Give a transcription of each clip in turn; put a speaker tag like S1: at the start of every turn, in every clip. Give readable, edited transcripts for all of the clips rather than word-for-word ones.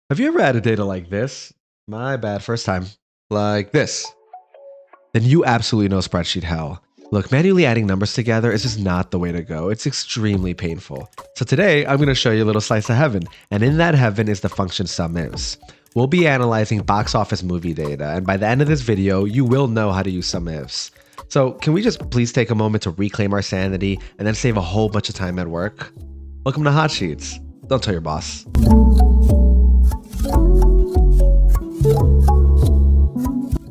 S1: Have you ever added data like this? My bad, first time. Like this. Then you absolutely know spreadsheet hell. Look, manually adding numbers together is just not the way to go. It's extremely painful. So today, I'm going to show you a little slice of heaven. And in that heaven is the function SUMIFS. We'll be analyzing box office movie data. And by the end of this video, you will know how to use SUMIFS. So can we just please take a moment to reclaim our sanity and then save a whole bunch of time at work? Welcome to Hot Sheets. Don't tell your boss.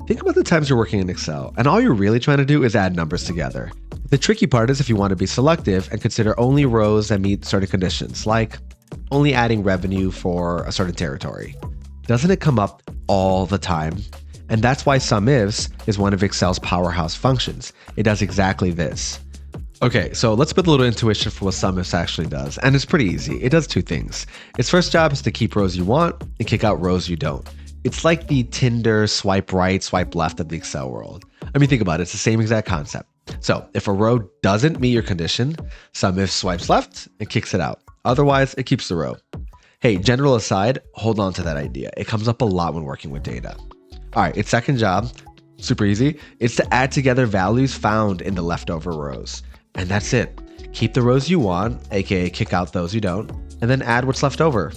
S1: Think about the times you're working in Excel, and all you're really trying to do is add numbers together. The tricky part is if you want to be selective and consider only rows that meet certain conditions, like only adding revenue for a certain territory. Doesn't it come up all the time? And that's why SUMIFS is one of Excel's powerhouse functions. It does exactly this. Okay, so let's put a little intuition for what SUMIFS actually does, and it's pretty easy. It does two things. Its first job is to keep rows you want and kick out rows you don't. It's like the Tinder swipe right, swipe left of the Excel world. I mean, think about it. It's the same exact concept. So if a row doesn't meet your condition, SUMIFS swipes left and kicks it out. Otherwise, it keeps the row. Hey, general aside, hold on to that idea. It comes up a lot when working with data. All right, its second job, super easy. It's to add together values found in the leftover rows. And that's it. Keep the rows you want, aka kick out those you don't, and then add what's left over.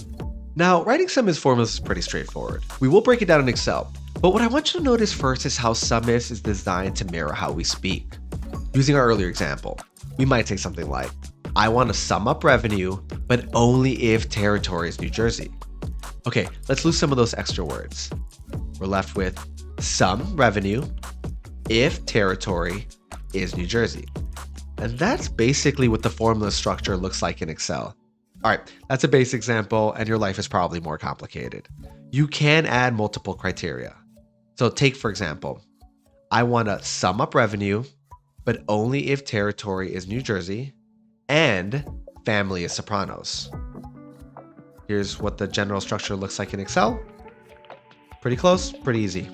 S1: Now, writing SUMIFS formulas is pretty straightforward. We will break it down in Excel, but what I want you to notice first is how SUMIFS is designed to mirror how we speak. Using our earlier example, we might say something like, I want to sum up revenue, but only if territory is New Jersey. Okay, let's lose some of those extra words. We're left with sum revenue if territory is New Jersey. And that's basically what the formula structure looks like in Excel. All right, that's a base example, and your life is probably more complicated. You can add multiple criteria. So take, for example, I want to sum up revenue, but only if territory is New Jersey and family is Sopranos. Here's what the general structure looks like in Excel. Pretty close, pretty easy.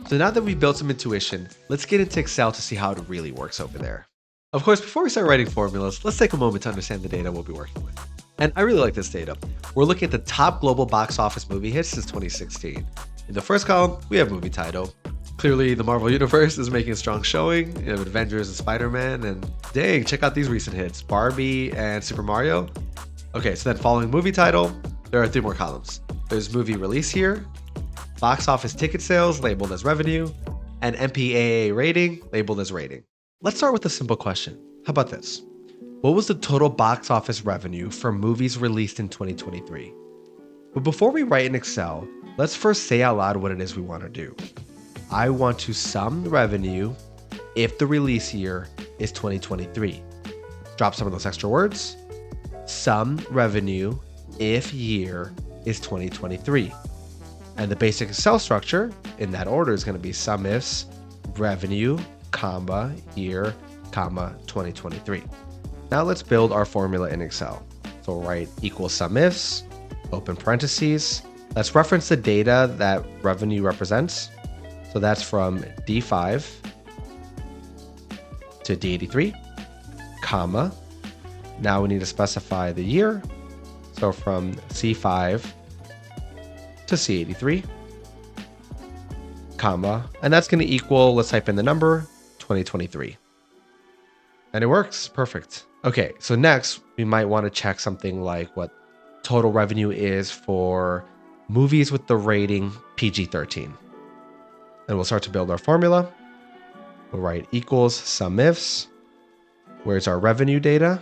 S1: So now that we've built some intuition, let's get into Excel to see how it really works over there. Of course, before we start writing formulas, let's take a moment to understand the data we'll be working with. And I really like this data. We're looking at the top global box office movie hits since 2016. In the first column, we have movie title. Clearly, the Marvel Universe is making a strong showing. You have Avengers and Spider-Man, and dang, check out these recent hits, Barbie and Super Mario. Okay, so then following movie title, there are three more columns. There's movie release year, box office ticket sales labeled as revenue, and MPAA rating labeled as rating. Let's start with a simple question. How about this? What was the total box office revenue for movies released in 2023? But before we write in Excel, let's first say out loud what it is we want to do. I want to sum the revenue if the release year is 2023. Drop some of those extra words. Sum revenue if year is 2023. And the basic Excel structure in that order is going to be SUMIFS revenue, comma, year, comma, 2023. Now let's build our formula in Excel. So we'll write equals SUMIFS, open parentheses. Let's reference the data that revenue represents. So that's from D5 to D83, comma. Now we need to specify the year. So from C5 to C83, comma. And that's going to equal, let's type in the number, 2023. And it works, perfect. Okay, so next we might want to check something like what total revenue is for movies with the rating PG-13. And we'll start to build our formula. We'll write equals SUMIFS. Where's our revenue data?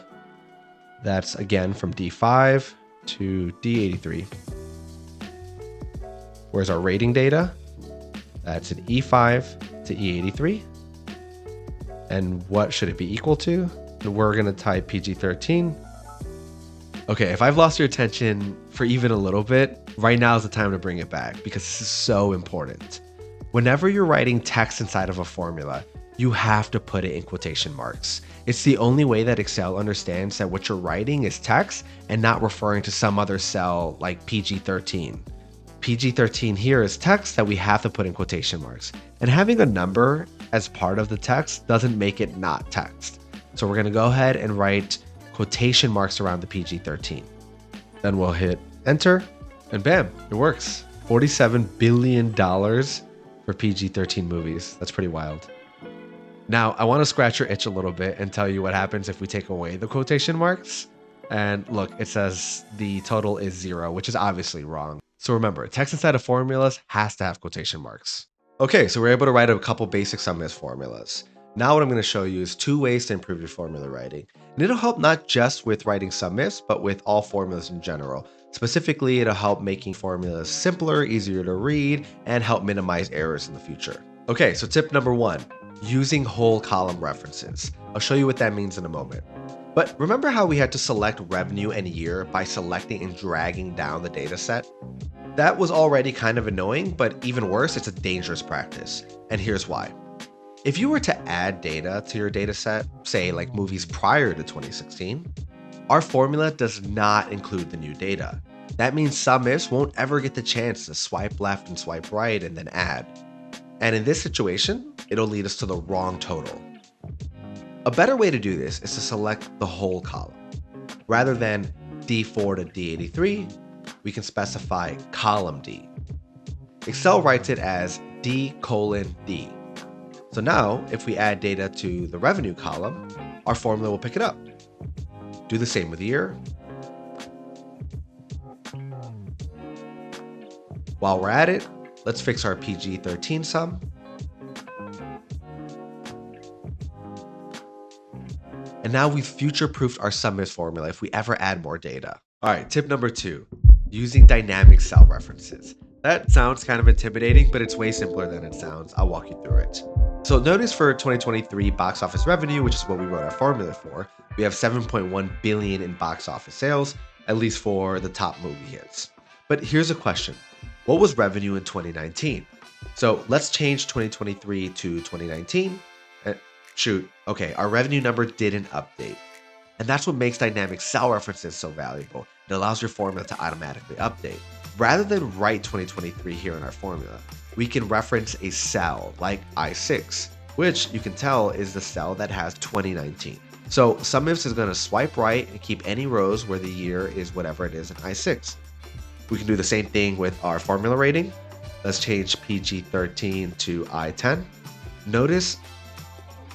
S1: That's again from D5 to D83. Where's our rating data? That's an E5 to E83. And what should it be equal to? And we're going to type PG-13. Okay, if I've lost your attention for even a little bit, right now is the time to bring it back because this is so important. Whenever you're writing text inside of a formula, you have to put it in quotation marks. It's the only way that Excel understands that what you're writing is text and not referring to some other cell like PG-13. PG-13 here is text that we have to put in quotation marks. And having a number as part of the text doesn't make it not text. So we're going to go ahead and write quotation marks around the PG-13. Then we'll hit enter And bam, it works. $47 billion for PG-13 movies. That's pretty wild. Now, I want to scratch your itch a little bit and tell you what happens if we take away the quotation marks. And look, it says the total is 0, which is obviously wrong. So remember, text inside of formulas has to have quotation marks. Okay, so we're able to write a couple basic SUMIFS formulas. Now what I'm going to show you is 2 ways to improve your formula writing. And it'll help not just with writing SUMIFS, but with all formulas in general. Specifically, it'll help making formulas simpler, easier to read, and help minimize errors in the future. Okay, so tip number 1, using whole column references. I'll show you what that means in a moment. But remember how we had to select revenue and year by selecting and dragging down the data set? That was already kind of annoying, but even worse, it's a dangerous practice. And here's why. If you were to add data to your data set, say like movies prior to 2016, our formula does not include the new data. That means SUMIFS won't ever get the chance to swipe left and swipe right and then add. And in this situation, it'll lead us to the wrong total. A better way to do this is to select the whole column. Rather than D4 to D83, we can specify column D. Excel writes it as D:D. So now, if we add data to the revenue column, our formula will pick it up. Do the same with year. While we're at it, let's fix our PG-13 sum. And now we've future-proofed our SUMIFS formula if we ever add more data. All right, tip number 2, using dynamic cell references. That sounds kind of intimidating, but it's way simpler than it sounds. I'll walk you through it. So notice for 2023 box office revenue, which is what we wrote our formula for, we have 7.1 billion in box office sales, at least for the top movie hits. But here's a question. What was revenue in 2019? So let's change 2023 to 2019. Okay, our revenue number didn't update. And that's what makes dynamic cell references so valuable. It allows your formula to automatically update. Rather than write 2023 here in our formula, we can reference a cell like I6, which you can tell is the cell that has 2019. So SUMIFS is going to swipe right and keep any rows where the year is whatever it is in I6. We can do the same thing with our formula rating. Let's change PG-13 to I10. Notice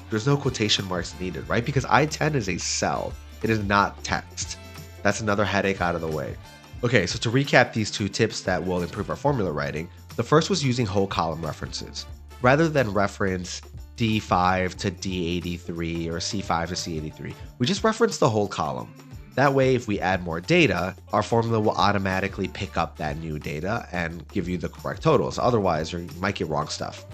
S1: there's no quotation marks needed, right? Because I10 is a cell. It is not text. That's another headache out of the way. Okay, so to recap these 2 tips that will improve our formula writing, the first was using whole column references. Rather than reference D5 to D83 or C5 to C83, we just reference the whole column. That way, if we add more data, our formula will automatically pick up that new data and give you the correct totals. Otherwise, you might get wrong stuff.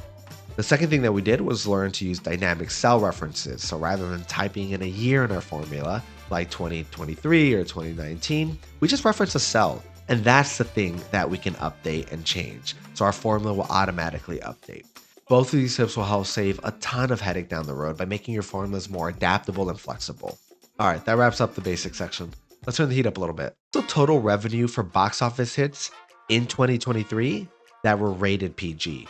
S1: The second thing that we did was learn to use dynamic cell references. So rather than typing in a year in our formula, like 2023 or 2019, we just reference a cell. And that's the thing that we can update and change. So our formula will automatically update. Both of these tips will help save a ton of headache down the road by making your formulas more adaptable and flexible. All right, that wraps up the basic section. Let's turn the heat up a little bit. So total revenue for box office hits in 2023 that were rated PG.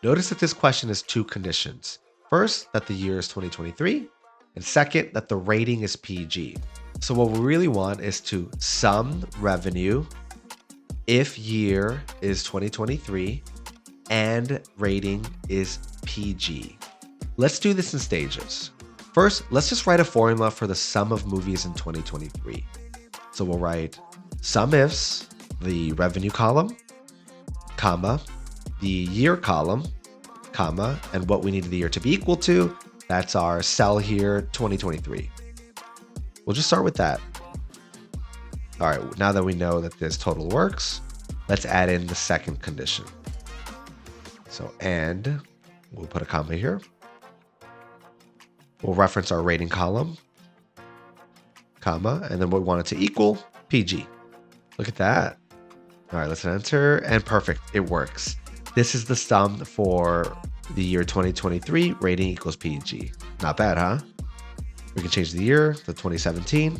S1: Notice that this question has 2 conditions. First, that the year is 2023, and second, that the rating is PG. So what we really want is to sum revenue if year is 2023 and rating is PG. Let's do this in stages. First, let's just write a formula for the sum of movies in 2023. So we'll write SUMIFS, the revenue column, comma, the year column, comma, and what we need the year to be equal to. That's our cell here, 2023. We'll just start with that. All right, now that we know that this total works, let's add in the second condition. So, and we'll put a comma here. We'll reference our rating column, comma, and then we want it to equal PG. Look at that. All right, let's enter, and perfect, it works. This is the sum for the year 2023, rating equals PG. Not bad, huh? We can change the year to 2017.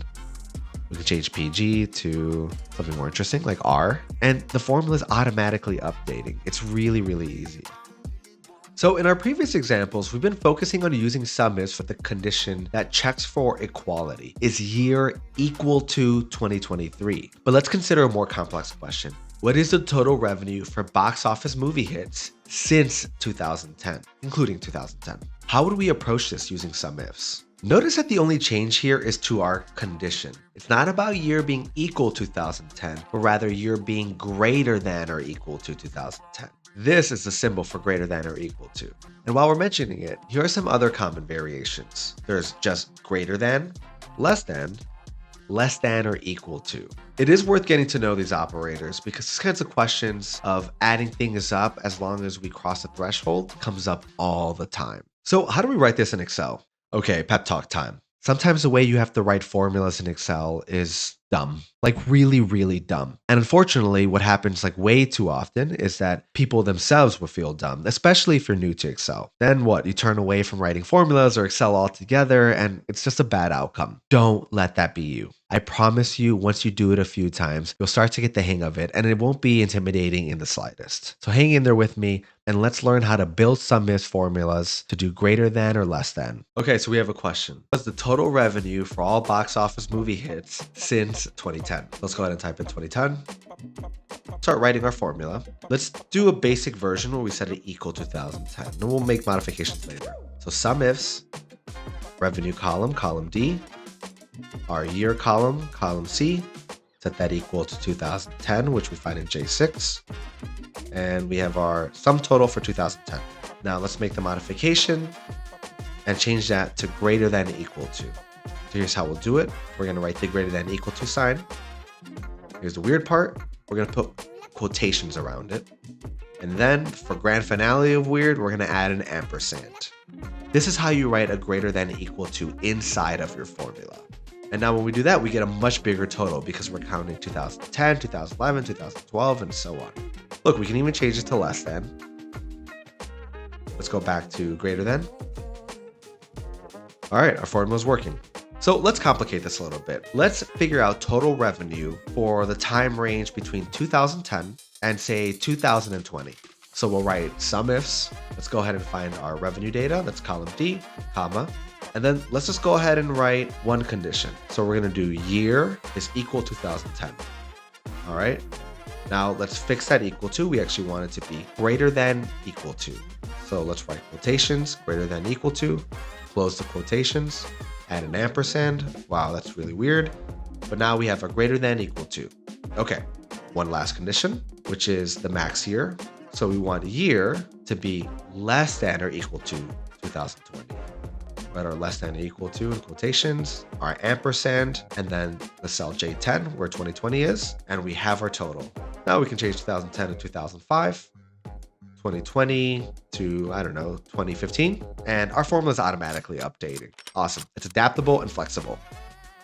S1: We can change PG to something more interesting like R, and the formula is automatically updating. It's really, really easy. So in our previous examples, we've been focusing on using SUMIFS for the condition that checks for equality. Is year equal to 2023? But let's consider a more complex question. What is the total revenue for box office movie hits since 2010, including 2010? How would we approach this using SUMIFS? Notice that the only change here is to our condition. It's not about year being equal to 2010, but rather year being greater than or equal to 2010. This is the symbol for greater than or equal to. And while we're mentioning it, here are some other common variations. There's just greater than or equal to. It is worth getting to know these operators because these kinds of questions of adding things up as long as we cross a threshold comes up all the time. So how do we write this in Excel? Okay, pep talk time. Sometimes the way you have to write formulas in Excel is dumb, like really, really dumb. And unfortunately, what happens like way too often is that people themselves will feel dumb, especially if you're new to Excel. Then what? You turn away from writing formulas or Excel altogether, and it's just a bad outcome. Don't let that be you. I promise you, once you do it a few times, you'll start to get the hang of it, and it won't be intimidating in the slightest. So hang in there with me, and let's learn how to build SUMIFS formulas to do greater than or less than. Okay, so we have a question. What's the total revenue for all box office movie hits since 2010? Let's go ahead and type in 2010. Start writing our formula. Let's do a basic version where we set it equal to 2010. Then we'll make modifications later. So SUMIFS, revenue column, column D, our year column, column C, set that equal to 2010, which we find in J6. And we have our sum total for 2010. Now let's make the modification and change that to greater than or equal to. So here's how we'll do it. We're going to write the greater than or equal to sign. Here's the weird part. We're going to put quotations around it. And then for grand finale of weird, we're going to add an ampersand. This is how you write a greater than or equal to inside of your formula. And now when we do that, we get a much bigger total because we're counting 2010, 2011, 2012, and so on. Look, we can even change it to less than. Let's go back to greater than. All right, our formula is working. So let's complicate this a little bit. Let's figure out total revenue for the time range between 2010 and say 2020. So we'll write SUMIFS. Let's go ahead and find our revenue data. That's column D, comma. And then let's just go ahead and write one condition. So we're going to do year is equal to 2010. All right. Now let's fix that equal to. We actually want it to be greater than equal to. So let's write quotations, greater than equal to, close the quotations, add an ampersand. Wow, that's really weird. But now we have a greater than equal to. Okay, one last condition, which is the max year. So we want year to be less than or equal to 2020. Write our less than or equal to in quotations, our ampersand, and then the cell J10 where 2020 is, and we have our total. Now we can change 2010 to 2005, 2020 to, I don't know, 2015, and our formula is automatically updating. Awesome. It's adaptable and flexible.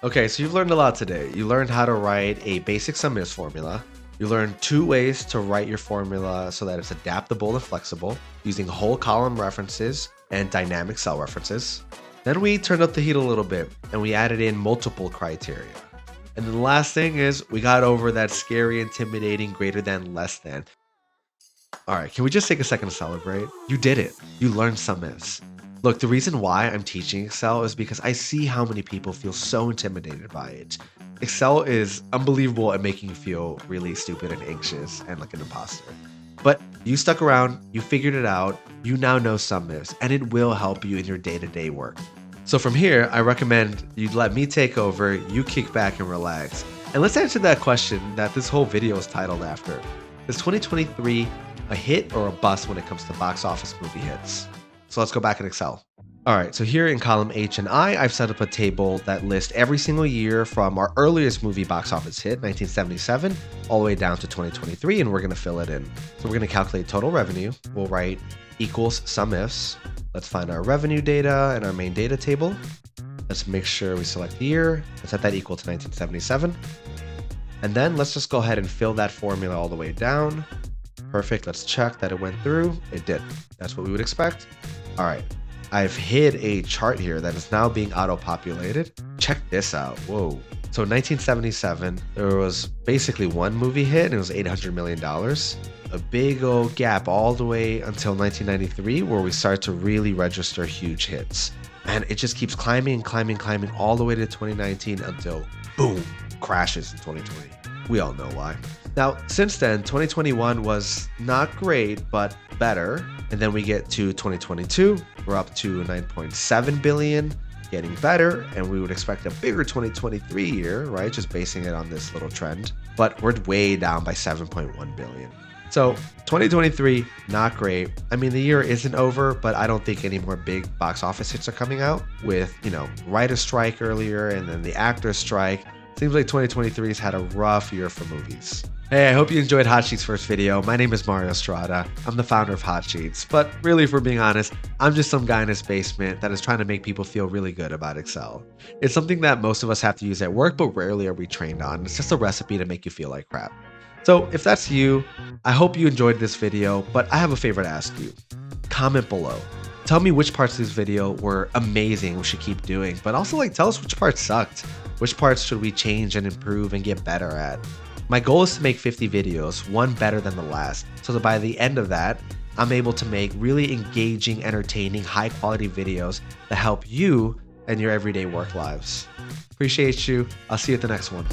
S1: Okay, so you've learned a lot today. You learned how to write a basic SUMIFS formula. You learned 2 ways to write your formula so that it's adaptable and flexible using whole column references and dynamic cell references. Then we turned up the heat a little bit and we added in multiple criteria. And then the last thing is we got over that scary, intimidating greater than, less than. All right, can we just take a second to celebrate? You did it. You learned SUMIFS. Look, the reason why I'm teaching Excel is because I see how many people feel so intimidated by it. Excel is unbelievable at making you feel really stupid and anxious and like an imposter. But you stuck around, you figured it out, you now know SUMIFS, and it will help you in your day-to-day work. So from here, I recommend you let me take over, you kick back and relax. And let's answer that question that this whole video is titled after. Is 2023 a hit or a bust when it comes to box office movie hits? So let's go back in Excel. All right, so here in column H and I, I've set up a table that lists every single year from our earliest movie box office hit, 1977, all the way down to 2023, and we're gonna fill it in. So we're gonna calculate total revenue. We'll write equals SUMIFS. Let's find our revenue data and our main data table. Let's make sure we select the year and set that equal to 1977. And then let's just go ahead and fill that formula all the way down. Perfect, let's check that it went through. It did. That's what we would expect. All right. I've hid a chart here that is now being auto-populated. Check this out. Whoa. So in 1977, there was basically one movie hit and it was $800 million. A big old gap all the way until 1993 where we start to really register huge hits. And it just keeps climbing and climbing all the way to 2019 until boom, crashes in 2020. We all know why. Now, since then, 2021 was not great, but better. And then we get to 2022, we're up to 9.7 billion, getting better. And we would expect a bigger 2023 year, right? Just basing it on this little trend. But we're way down by 7.1 billion. So 2023, not great. I mean, the year isn't over, but I don't think any more big box office hits are coming out with, writer strike earlier and then the actors strike. Seems like 2023's had a rough year for movies. Hey, I hope you enjoyed Hot Sheets' first video. My name is Mario Estrada. I'm the founder of Hot Sheets, but really, if we're being honest, I'm just some guy in his basement that is trying to make people feel really good about Excel. It's something that most of us have to use at work, but rarely are we trained on. It's just a recipe to make you feel like crap. So if that's you, I hope you enjoyed this video, but I have a favor to ask you. Comment below. Tell me which parts of this video were amazing, we should keep doing, but also tell us which parts sucked. Which parts should we change and improve and get better at? My goal is to make 50 videos, one better than the last, so that by the end of that, I'm able to make really engaging, entertaining, high quality videos that help you and your everyday work lives. Appreciate you. I'll see you at the next one.